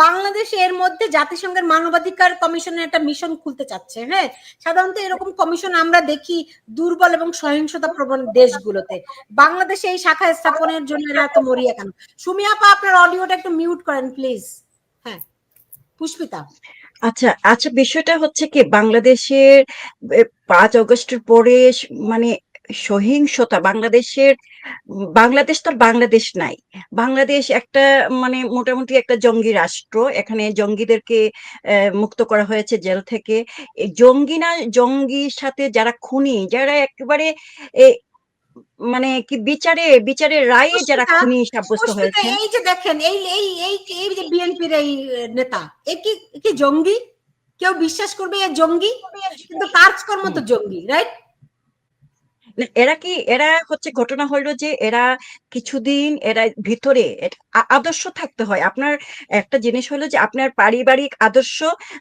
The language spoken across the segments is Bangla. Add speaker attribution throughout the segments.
Speaker 1: বাংলাদেশ এর মধ্যে জাতিসংঘের মানবাধিকার কমিশনের একটা মিশন খুলতে চাচ্ছে। হ্যাঁ, সাধারণত এরকম কমিশন আমরা দেখি দুর্বল এবং সহিংসতা প্রবণ দেশগুলোতে। বাংলাদেশে এই শাখা স্থাপনের জন্য এরা এত মরিয়া কেন? সুমি আপা, আপনার অডিওটা একটু মিউট করেন প্লিজ। হ্যাঁ, পুষ্পিতা।
Speaker 2: আচ্ছা আচ্ছা, বিষয়টা হচ্ছে কি, বাংলাদেশের 5 আগস্টের পরে মানে সহিংসতা বাংলাদেশের, বাংলাদেশ তো আর বাংলাদেশ নাই। বাংলাদেশ একটা মানে মোটামুটি একটা জঙ্গি রাষ্ট্র। এখানে জঙ্গিদেরকে মুক্ত করা হয়েছে জেল থেকে। এই জঙ্গি না, জঙ্গির সাথে যারা খুনি, যারা একেবারে মানে কি বিচারে বিচারে রায়ে যারা খুনি সাব্যস্ত হয়েছে।
Speaker 1: এই যে দেখেন, এই এই এই এই যে বিএনপির এই নেতা, এ কি জঙ্গি? কেউ বিশ্বাস করবে এ জঙ্গি? কিন্তু কাজকর্ম তো জঙ্গি, রাইট?
Speaker 2: এরা হচ্ছে, ঘটনা হলো যে এরা কিছুদিন এরা ভিতরে আদর্শ থাকতে হয়। আপনার একটা জিনিস হলো যে আপনার পারিবারিক আদর্শ,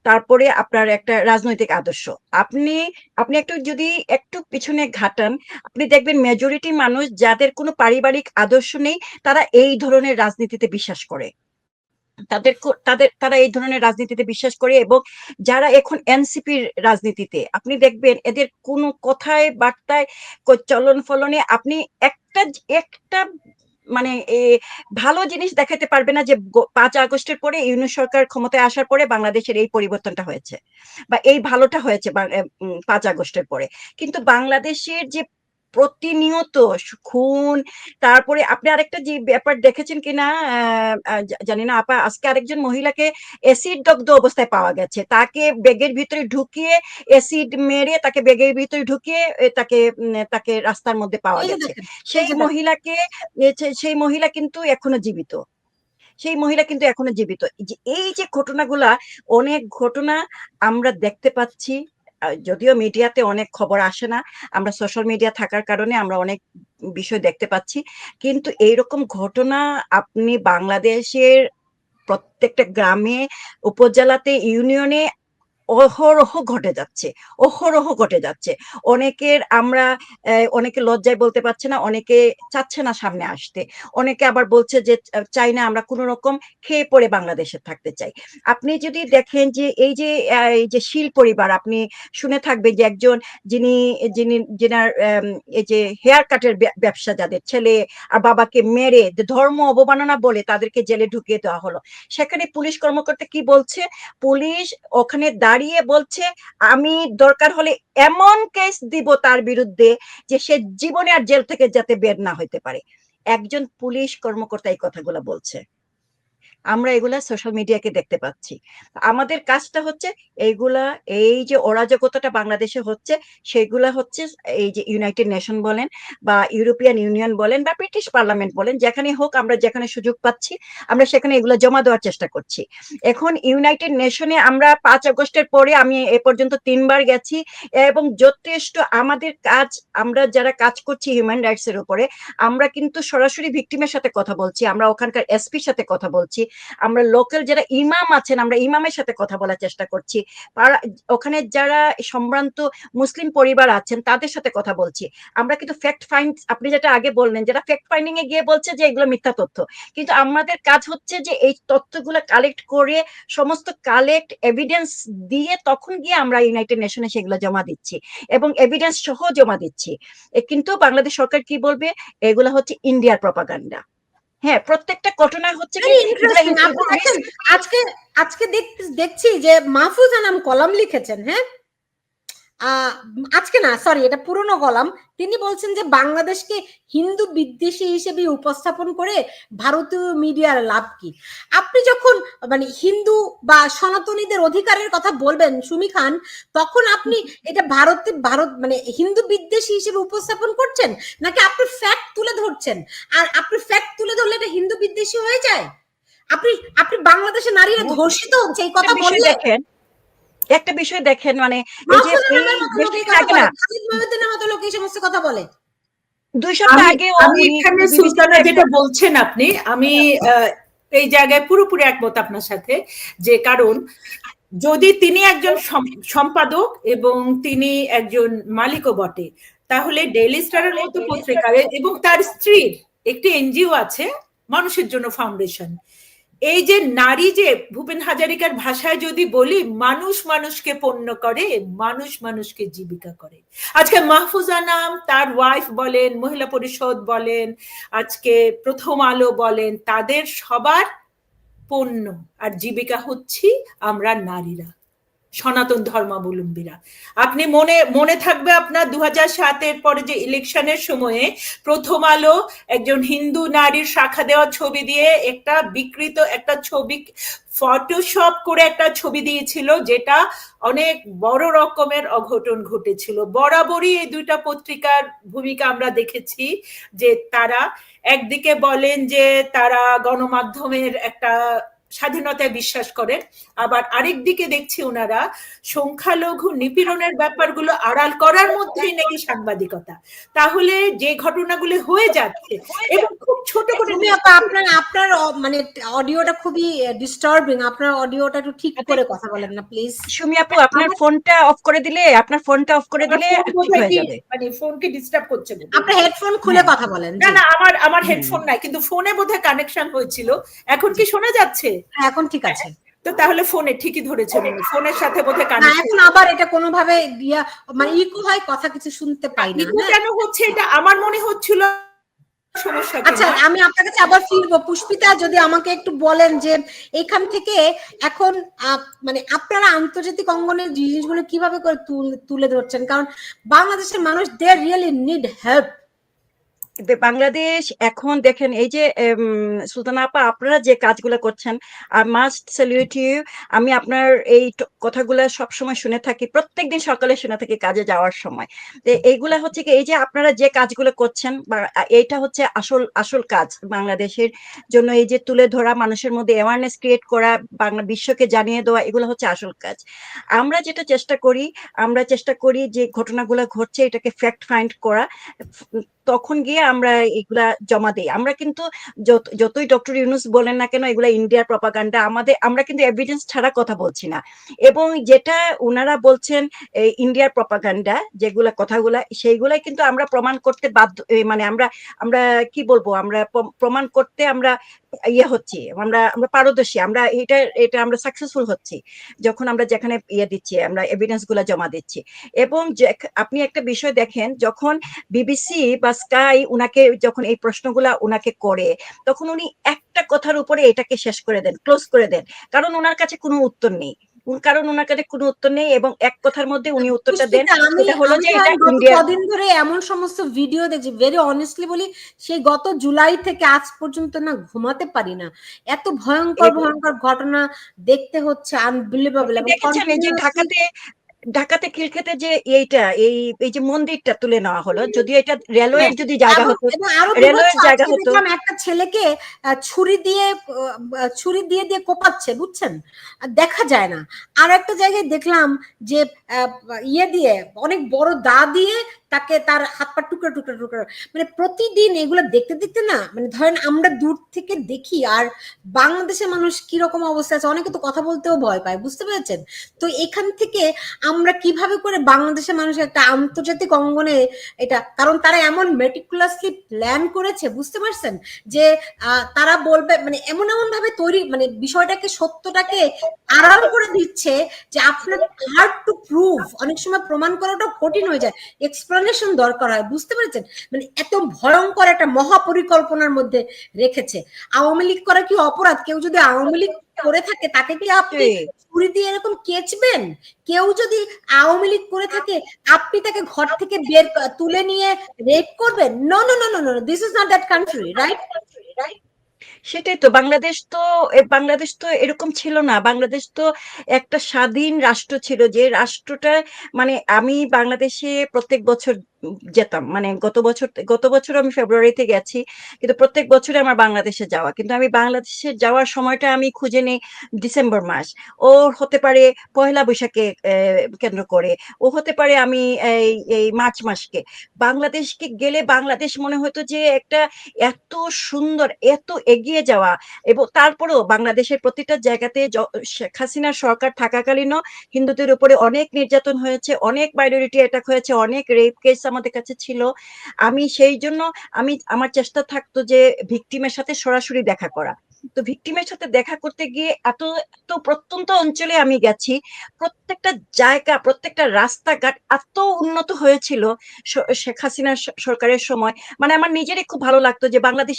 Speaker 2: তারপরে আপনার একটা রাজনৈতিক আদর্শ। আপনি আপনি একটু যদি একটু পিছনে ঘাটান, আপনি দেখবেন মেজরিটি মানুষ যাদের কোনো পারিবারিক আদর্শ নেই, তারা এই ধরনের রাজনীতিতে বিশ্বাস করে। তারা এই ধরনের রাজনীতিতে বিশ্বাস করে। এবং যারা এখন এনসিপির রাজনীতিতে, আপনি দেখবেন এদের কোনো কথায় বার্তায় চলন ফলনে আপনি একটা একটা মানে ভালো জিনিস দেখাতে পারবে না যে 5 আগস্টের পরে ইউনূস সরকার ক্ষমতায় আসার পরে বাংলাদেশের এই পরিবর্তনটা হয়েছে বা এই ভালোটা হয়েছে 5 আগস্টের পরে। কিন্তু বাংলাদেশের যে প্রতিনিয়ত খুন, তারপরে আপনি আরেকটা যে ব্যাপার দেখেছেন কিনা জানি না আপা, আজকে আরেকজন মহিলাকে অ্যাসিড দগ্ধ অবস্থায় পাওয়া গেছে। তাকে ব্যাগের ভিতরে ঢুকিয়ে অ্যাসিড মেরে তাকে ব্যাগের ভিতরে ঢুকিয়ে তাকে তাকে রাস্তার মধ্যে পাওয়া গেছে। সেই মহিলা কিন্তু এখনো জীবিত। এই যে ঘটনাগুলা, অনেক ঘটনা আমরা দেখতে পাচ্ছি। যদিও মিডিয়াতে অনেক খবর আসে না, আমরা সোশ্যাল মিডিয়া থাকার কারণে আমরা অনেক বিষয় দেখতে পাচ্ছি। কিন্তু এইরকম ঘটনা আপনি বাংলাদেশের প্রত্যেকটা গ্রামে, উপজেলাতে, ইউনিয়নে অহরহ ঘটে যাচ্ছে। অনেকে লজ্জায় বলতে পারছে না, অনেকে চাচ্ছে না সামনে আসতে, অনেকে আবার বলছে যে চাই না, আমরা কোন রকম খেয়ে পড়ে বাংলাদেশে থাকতে চাই। আপনি যদি দেখেন যে এই যে শীল পরিবার, আপনি শুনে থাকবেন যে একজন যিনি যিনি যেনার এই যে হেয়ার কাটের ব্যবসা, যাদের ছেলে আর বাবাকে মেরে ধর্ম অবমাননা বলে তাদেরকে জেলে ঢুকিয়ে দেওয়া হলো। সেখানে পুলিশ কর্মকর্তা কি বলছে? পুলিশ ওখানে দাঁড়িয়ে বলছে, আমি দরকার হলে এমন কেস দিব তার বিরুদ্ধে যে সে জীবনে আর জেল থেকে যাতে বের না হইতে পারে। একজন পুলিশ কর্মকর্তা এই কথাগুলো বলছে। আমরা এগুলা সোশ্যাল মিডিয়াকে দেখতে পাচ্ছি। আমাদের কাজটা হচ্ছে এইগুলা, এই যে অরাজকতাটা বাংলাদেশে হচ্ছে, সেগুলা হচ্ছে এই যে ইউনাইটেড নেশন বলেন বা ইউরোপিয়ান ইউনিয়ন বলেন বা ব্রিটিশ পার্লামেন্ট বলেন, যেখানে হোক আমরা যেখানে সুযোগ পাচ্ছি আমরা সেখানে এগুলো জমা দেওয়ার চেষ্টা করছি। এখন ইউনাইটেড নেশনে আমরা 5 আগস্টের পরে আমি এ পর্যন্ত 3 বার গেছি, এবং যথেষ্ট আমাদের কাজ, আমরা যারা কাজ করছি হিউম্যান রাইটস এর উপরে, আমরা কিন্তু সরাসরি ভিকটিমের সাথে কথা বলছি, আমরা ওখানকার এসপির সাথে কথা বলছি, আমরা লোকাল যারা ইমাম আছেন আমরা ইমামের সাথে কথা বলার চেষ্টা করছি, ওখানে যারা সম্ভ্রান্ত মুসলিম পরিবার আছেন তাদের সাথে কথা বলছি। আমরা কিন্তু ফ্যাক্ট ফাইন্ড, আপনি যেটা আগে বললেন, যারা ফ্যাক্ট ফাইন্ডিং এ গিয়ে বলছে যে এগুলো মিথ্যা তথ্য, কিন্তু আমাদের কাজ হচ্ছে যে এই তথ্যগুলো কালেক্ট করে সমস্ত কালেক্ট এভিডেন্স দিয়ে তখন গিয়ে আমরা ইউনাইটেড নেশনে সেগুলো জমা দিচ্ছি এবং এভিডেন্স সহ জমা দিচ্ছি। কিন্তু বাংলাদেশ সরকার কি বলবে? এগুলো হচ্ছে ইন্ডিয়ার প্রপাগান্ডা। হ্যাঁ, প্রত্যেকটা ঘটনা হচ্ছে কি,
Speaker 1: আজকে আজকে দেখছি যে মাহফুজ আনাম কলাম লিখেছেন। হ্যাঁ, আজকে না, সরি, এটা পুরনো কলাম। তিনি বলছেন যে বাংলাদেশকে হিন্দু বিদ্বেষী হিসেবে উপস্থাপন করে ভারতীয় মিডিয়ার লাভ কি? আপনি যখন মানে হিন্দু বা সনাতনীদের অধিকারের কথা বলবেন সুমি খান, তখন আপনি এটা ভারত মানে হিন্দু বিদ্বেষী হিসেবে উপস্থাপন করছেন, নাকি আপনি ফ্যাক্ট তুলে ধরছেন? আর আপনি ফ্যাক্ট তুলে ধরলে এটা হিন্দু বিদ্বেষী হয়ে যায়? আপনি বাংলাদেশে নারীরা ধর্ষিত হচ্ছে এই কথা বললে,
Speaker 2: একটা বিষয় দেখেন, মানে এই যে
Speaker 1: এই সমস্ত কথা বলে
Speaker 2: 2 সপ্তাহ আগে
Speaker 3: আমি এখানে সুলতানা যেটা বলছেন আপনি, আমি এই জায়গায় পুরোপুরি একমত আপনার সাথে। যে কারণ যদি তিনি একজন সম্পাদক এবং তিনি একজন মালিকও বটে, তাহলে ডেইলি স্টারের মতো পত্রিকার এবং তার স্ত্রীর একটি এনজিও আছে মানুষের জন্য ফাউন্ডেশন, এই যে নারী, যে ভূপেন হাজারিকার ভাষায় যদি বলি, মানুষ মানুষকে পণ্য করে, মানুষ মানুষকে জীবিকা করে। আজকে মাহফুজা নাম, তার ওয়াইফ বলেন, মহিলা পরিষদ বলেন, আজকে প্রথম আলো বলেন, তাদের সবার পণ্য আর জীবিকা হচ্ছি আমরা নারীরা, সনাতন ধর্মাবলম্বীরা। আপনি মনে থাকবে আপনার 2007-এর পরে যে ইলেকশনের সময়ে প্রথম আলো একজন হিন্দু নারীর শাখা দেওয়া ছবি দিয়ে একটা বিকৃত একটা ছবি, ফটোশপ করে একটা ছবি দিয়েছিল, যেটা অনেক বড় রকমের অঘটন ঘটেছিল। বরাবরই এই দুইটা পত্রিকার ভূমিকা আমরা দেখেছি, যে তারা একদিকে বলেন যে তারা গণমাধ্যমের একটা স্বাধীনতায় বিশ্বাস করেন, আবার আরেক দিকে দেখছি ওনারা সংখ্যালঘু নিপীড়নের ব্যাপারগুলো আড়াল করার মধ্যেই নাকি সাংবাদিকতা। তাহলে যে ঘটনাগুলো হয়ে যাচ্ছে, এবং খুব ছোট করে,
Speaker 1: আপনার মানে অডিওটা খুবই ডিস্টার্বিং, আপনার অডিওটা একটু ঠিক করে কথা বলেন না প্লিজ।
Speaker 2: সুমি আপু, আপনার ফোনটা অফ করে দিলে ঠিক হয়ে যাবে।
Speaker 3: মানে ফোনকে ডিস্টার্ব করছে।
Speaker 1: আপনার হেডফোন খুলে কথা বলেন।
Speaker 3: না, আমার হেডফোন নাই, কিন্তু ফোনে বোধহয় কানেকশন হয়েছিল। এখন কি শোনা যাচ্ছে?
Speaker 1: এখন ঠিক আছে।
Speaker 3: তো তাহলে ফোনে ঠিকই ধরেছে, ফোনের সাথে বোধহয়
Speaker 1: না,
Speaker 3: কানেকশন।
Speaker 1: এখন আবার এটা কোনোভাবে মানে ইকো হয়, কথা কিছু শুনতে পাই না।
Speaker 3: ইকো কেন হচ্ছে এটা আমার মনে হচ্ছিল সমস্যা।
Speaker 1: আচ্ছা, আমি আপনার কাছে আবার ফিরবো। পুষ্পিতা, যদি আমাকে একটু বলেন যে এখান থেকে এখন মানে আপনারা আন্তর্জাতিক অঙ্গনের জিনিসগুলো কিভাবে করে তুলে ধরছেন, কারণ বাংলাদেশের মানুষ they really need help.
Speaker 2: Bangladesh এখন দেখেন, এই যে সুলতানা আপা, আপনারা যে কাজগুলো করছেন, আই মাস্ট স্যালিউট ইউ। আমি আপনার এই কথাগুলো সবসময় শুনে থাকি, প্রত্যেকদিন সকালে শুনে থাকি কাজে যাওয়ার সময়। এইগুলা হচ্ছে কি, এই যে আপনারা যে কাজগুলো করছেন, এইটা হচ্ছে আসল কাজ বাংলাদেশের জন্য। এই যে তুলে ধরা, মানুষের মধ্যে অ্যাওয়ারনেস ক্রিয়েট করা, বাংলা বিশ্বকে জানিয়ে দেওয়া, এগুলো হচ্ছে আসল কাজ। আমরা যেটা চেষ্টা করি যে ঘটনাগুলো ঘটছে এটাকে ফ্যাক্ট ফাইন্ড করা, তখন গিয়ে আমরা এগুলা জমা দিই। আমরা কিন্তু যতই ডক্টর ইউনূস বলেন না কেন, এগুলা ইন্ডিয়ার প্রপাগান্ডা, আমরা কিন্তু এভিডেন্স ছাড়া কথা বলছি না। এবং যেটা ওনারা বলছেন ইন্ডিয়ার প্রপাগান্ডা, যেগুলা কথাগুলা, সেইগুলাই কিন্তু আমরা প্রমাণ করতে বাধ্য। মানে আমরা কি বলবো, আমরা প্রমাণ করতে আমরা হচ্ছি, আমরা পারদর্শী, এটা আমরা সাকসেসফুল হচ্ছি যখন আমরা যেখানে দিচ্ছি, আমরা এভিডেন্স গুলা জমা দিচ্ছি। এবং আপনি একটা বিষয় দেখেন, যখন বিবিসি বা স্কাই উনাকে যখন এই প্রশ্নগুলা উনাকে করে, তখন উনি একটা কথার উপরে এটাকে শেষ করে দেন, ক্লোজ করে দেন, কারণ ওনার কাছে কোনো উত্তর নেই। এবং এক কথার মধ্যে উনি উত্তরটা দেন, সেটা হলো যে এটা ইন্ডিয়া।
Speaker 1: কদিন ধরে এমন সমস্ত ভিডিও দেখছি, ভেরি অনেস্টলি বলি, সেই গত জুলাই থেকে আজ পর্যন্ত না ঘুমাতে পারি না, এত ভয়ঙ্কর ঘটনা দেখতে হচ্ছে, আনবিলিভেবল।
Speaker 2: দেখেছেন এই যে ঢাকাতে খিলক্ষেতে যে এই যে মন্দিরটা তুলে নেওয়া হলো, যদিও এটা রেলওয়ের যদি জায়গা হতো, রেলওয়ের জায়গা হতো।
Speaker 1: একটা ছেলেকে ছুরি দিয়ে কোপাচ্ছে, বুঝছেন, দেখা যায় না। আর একটা জায়গায় দেখলাম যে দিয়ে অনেক বড় দা দিয়ে তাকে তার হাত পা টুকরো টুকরো টুকরো, মানে প্রতিদিন এগুলো দেখতে দেখতে না, মানে ধরেন আমরা দূর থেকে দেখি, আর বাংলাদেশের মানুষ কিরকম অবস্থা আছে, অনেকে তো কথা বলতেও ভয় পায়, বুঝতে পেরেছেন? তো এখান থেকে আমরা কিভাবে করে বাংলাদেশের মানুষ একটা আন্তর্জাতিক অঙ্গনে এটা, কারণ তারা এমন মেটিকুলাসলি প্ল্যান করেছে, বুঝতে পারছেন, যে তারা বলবে, মানে এমন ভাবে তৈরি, মানে বিষয়টাকে, সত্যটাকে আড়াল করে দিচ্ছে, যে আপনার হার্ড টু প্রুভ, অনেক সময় প্রমাণ করাটা কঠিন হয়ে যায়, এক্সপ্লেনেশন দরকার হয়, বুঝতে পেরেছেন? মানে এত ভয়ঙ্কর একটা মহাপরিকল্পনার মধ্যে রেখেছে। আওয়ামী লীগ করা কি অপরাধ? কেউ যদি আওয়ামী লীগ করে থাকে, তাকে কি আপনি ছুরি দিয়ে এরকম কেচবেন? কেউ যদি আওয়ামী লীগ করে থাকে, আপনি তাকে ঘর থেকে তুলে নিয়ে রেপ করবেন? No no no no no, this is not that country, right?
Speaker 2: সেটাই তো, বাংলাদেশ তো এরকম ছিল না। বাংলাদেশ তো একটা স্বাধীন রাষ্ট্র ছিল, যে রাষ্ট্রটা, মানে আমি বাংলাদেশে প্রত্যেক বছর যেতাম, মানে গত বছর আমি ফেব্রুয়ারিতে গেছি, কিন্তু প্রত্যেক বছরে আমার বাংলাদেশে যাওয়া, কিন্তু আমি বাংলাদেশে যাওয়ার সময়টা আমি খুঁজে নেই ডিসেম্বর মাস, ও হতে পারে পয়লা বৈশাখকে কেন্দ্র করে, ও হতে পারে আমি এই মার্চ মাসকে। বাংলাদেশকে গেলে বাংলাদেশ মনে হতো যে একটা এত সুন্দর, এত এগিয়ে যাওয়া। এবং তারপরেও বাংলাদেশের প্রতিটা জায়গাতে শেখ হাসিনার সরকার থাকাকালীনও হিন্দুদের উপরে অনেক নির্যাতন হয়েছে, অনেক মাইনরিটি অ্যাটাক হয়েছে, অনেক রেপ কেস আমাদের কাছে ছিল। আমি সেই জন্য আমার চেষ্টা থাকতো যে ভিকটিমের সাথে সরাসরি দেখা করা, তো ভিকটিমের সাথে দেখা করতে গিয়ে এত এত প্রত্যন্ত অঞ্চলে আমি গেছি, প্রত্যেকটা জায়গা, প্রত্যেকটা রাস্তাঘাট এত উন্নত হয়েছিল শেখ হাসিনার সরকারের সময়। মানে আমার নিজেরই খুব ভালো লাগতো যে বাংলাদেশ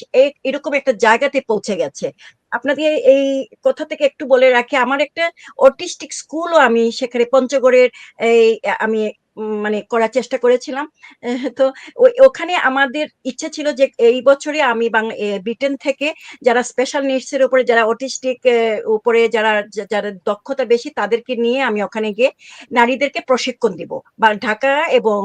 Speaker 2: এরকম একটা জায়গাতে পৌঁছে গেছে। আপনাদের এই কথা থেকে একটু বলে রাখি, আমার একটা অটিস্টিক স্কুলও আমি সেখানে পঞ্চগড়ের এই আমি মানে করার চেষ্টা করেছিলাম। তো ওখানে আমাদের ইচ্ছে ছিল যে এই বছরে আমি ব্রিটেন থেকে যারা স্পেশাল নিডস এর উপরে, যারা অটিস্টিক উপরে যারা যারা দক্ষতা বেশি, তাদেরকে নিয়ে আমি ওখানে গিয়ে নারীদেরকে প্রশিক্ষণ দিব, বা ঢাকা এবং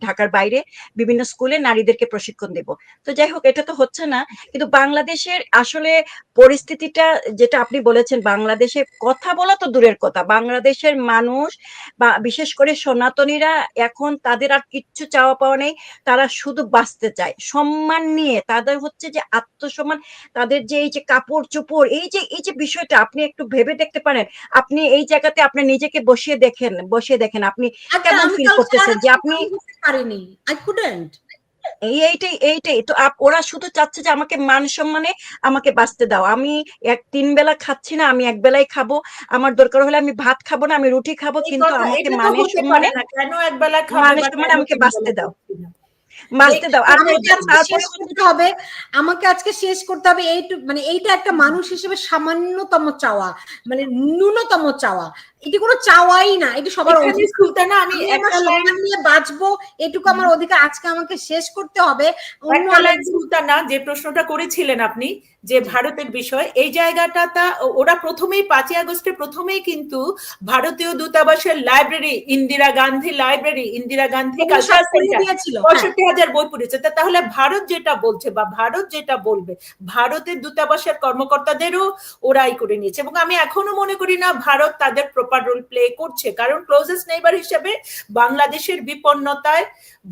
Speaker 2: ঢাকার বাইরে বিভিন্ন স্কুলে নারীদেরকে প্রশিক্ষণ দিব। তো যাই হোক, এটা তো হচ্ছে না। কিন্তু বাংলাদেশের আসলে পরিস্থিতিটা যেটা আপনি বলেছেন, বাংলাদেশে কথা বলা তো দূরের কথা, বাংলাদেশের মানুষ বা বিশেষ করে সনাতনীরা এখন তাদের আর কিচ্ছু চাওয়া পাওয়া নেই। তারা শুধু বাঁচতে চায় সম্মান নিয়ে। তাদের হচ্ছে যে আত্মসম্মান, তাদের যে এই যে কাপড় চোপড়, এই যে বিষয়টা আপনি একটু ভেবে দেখতে পারেন। আপনি এই জায়গাতে আপনি নিজেকে বসিয়ে দেখেন আপনি
Speaker 1: আচ্ছা,
Speaker 2: কেমন
Speaker 1: আমি
Speaker 2: ফিল
Speaker 1: কাল
Speaker 2: করতেছেন যে
Speaker 1: সারারাত
Speaker 2: আপনি
Speaker 1: কাজ করতে পারিনি, আই কুডন্ট।
Speaker 2: এইটাই তো ওরা শুধু চাচ্ছে যে আমাকে মান সম্মানে আমাকে বাঁচতে দাও। আমি 3 বেলা খাচ্ছি না, আমি 1 বেলাই খাবো। আমার দরকার হলে আমি ভাত খাবো না, আমি রুটি খাবো,
Speaker 3: এই
Speaker 2: কিন্তু
Speaker 3: কথা
Speaker 2: আমাকে
Speaker 3: এটা তো
Speaker 2: মানে
Speaker 3: হতে পারে
Speaker 2: সম্মানে,
Speaker 3: না, কেন একবেলা খাবে
Speaker 2: মানে
Speaker 3: বা
Speaker 2: সম্মানে
Speaker 3: কেন
Speaker 2: আমাকে
Speaker 3: 3 বেলা
Speaker 2: বাঁচতে দাও,
Speaker 3: খাচ্ছে না?
Speaker 2: বাঁচতে দাও। আর
Speaker 1: আমাকে আজকে
Speaker 2: তারপরে
Speaker 1: শেষ করতে হবে, আমাকে আজকে শেষ করতে হবে। মানে এইটা একটা মানুষ হিসেবে সামান্যতম চাওয়া, মানে ন্যূনতম চাওয়া। এটি কোনো চাওয়াই না, এটি সবার
Speaker 3: এখানে
Speaker 1: অধিকার।
Speaker 3: সুলতানা, আমি
Speaker 1: আমি আমার
Speaker 3: একটা লাইন,
Speaker 1: সম্মান নিয়ে বাঁচবো, এটুকু আমার অধিকার। আজকে আমাকে শেষ করতে হবে। অন্য
Speaker 3: একটা লাইন
Speaker 1: আরেকদিন
Speaker 3: সুলতানা, যে প্রশ্নটা করেছিলেন আপনি যে ভারতের বিষয়, এই জায়গাটা ওরা প্রথমেই 5ই আগস্টে প্রথমেই কিন্তু ভারতীয় দূতাবাসের লাইব্রেরি, ইন্দিরা গান্ধী লাইব্রেরি, ইন্দিরা গান্ধী
Speaker 1: সব
Speaker 3: কালচার
Speaker 1: খুলে
Speaker 3: সেন্টার
Speaker 1: দিয়েছিল। হ্যাঁ,
Speaker 3: 65,000 বই পড়েছে। তাহলে ভারত যেটা বলছে বা ভারত যেটা বলবে, ভারতের দূতাবাসের কর্মকর্তাদেরও ওরাই করে নিয়েছে। এবং আমি এখনো মনে করি না ভারত তাদের প্রপার রোল প্লে করছে, কারণ ক্লোজেস্ট নেইবার হিসেবে বাংলাদেশের বিপন্নতায়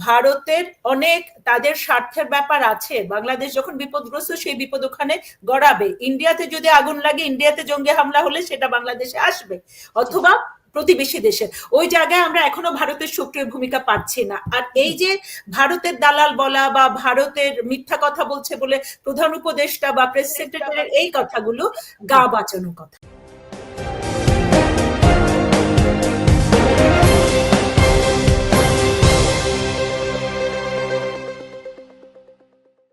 Speaker 3: ভারতের অনেক তাদের স্বার্থের ব্যাপার আছে। বাংলাদেশ যখন বিপদগ্রস্ত, সেই বিপদ ওখানে গড়াবে। ইন্ডিয়াতে যদি আগুন লাগে, ইন্ডিয়াতে জঙ্গি হামলা হলে সেটা বাংলাদেশে আসবে, অথবা প্রতিবেশী দেশের। ওই জায়গায় আমরা এখনো ভারতের সক্রিয় ভূমিকা পাচ্ছি না। আর এই যে ভারতের দালাল বলা বা ভারতের মিথ্যা কথা বলছে বলে প্রধান উপদেষ্টা বা প্রেস সেক্রেটারির এই কথাগুলো গা বাঁচানো কথা।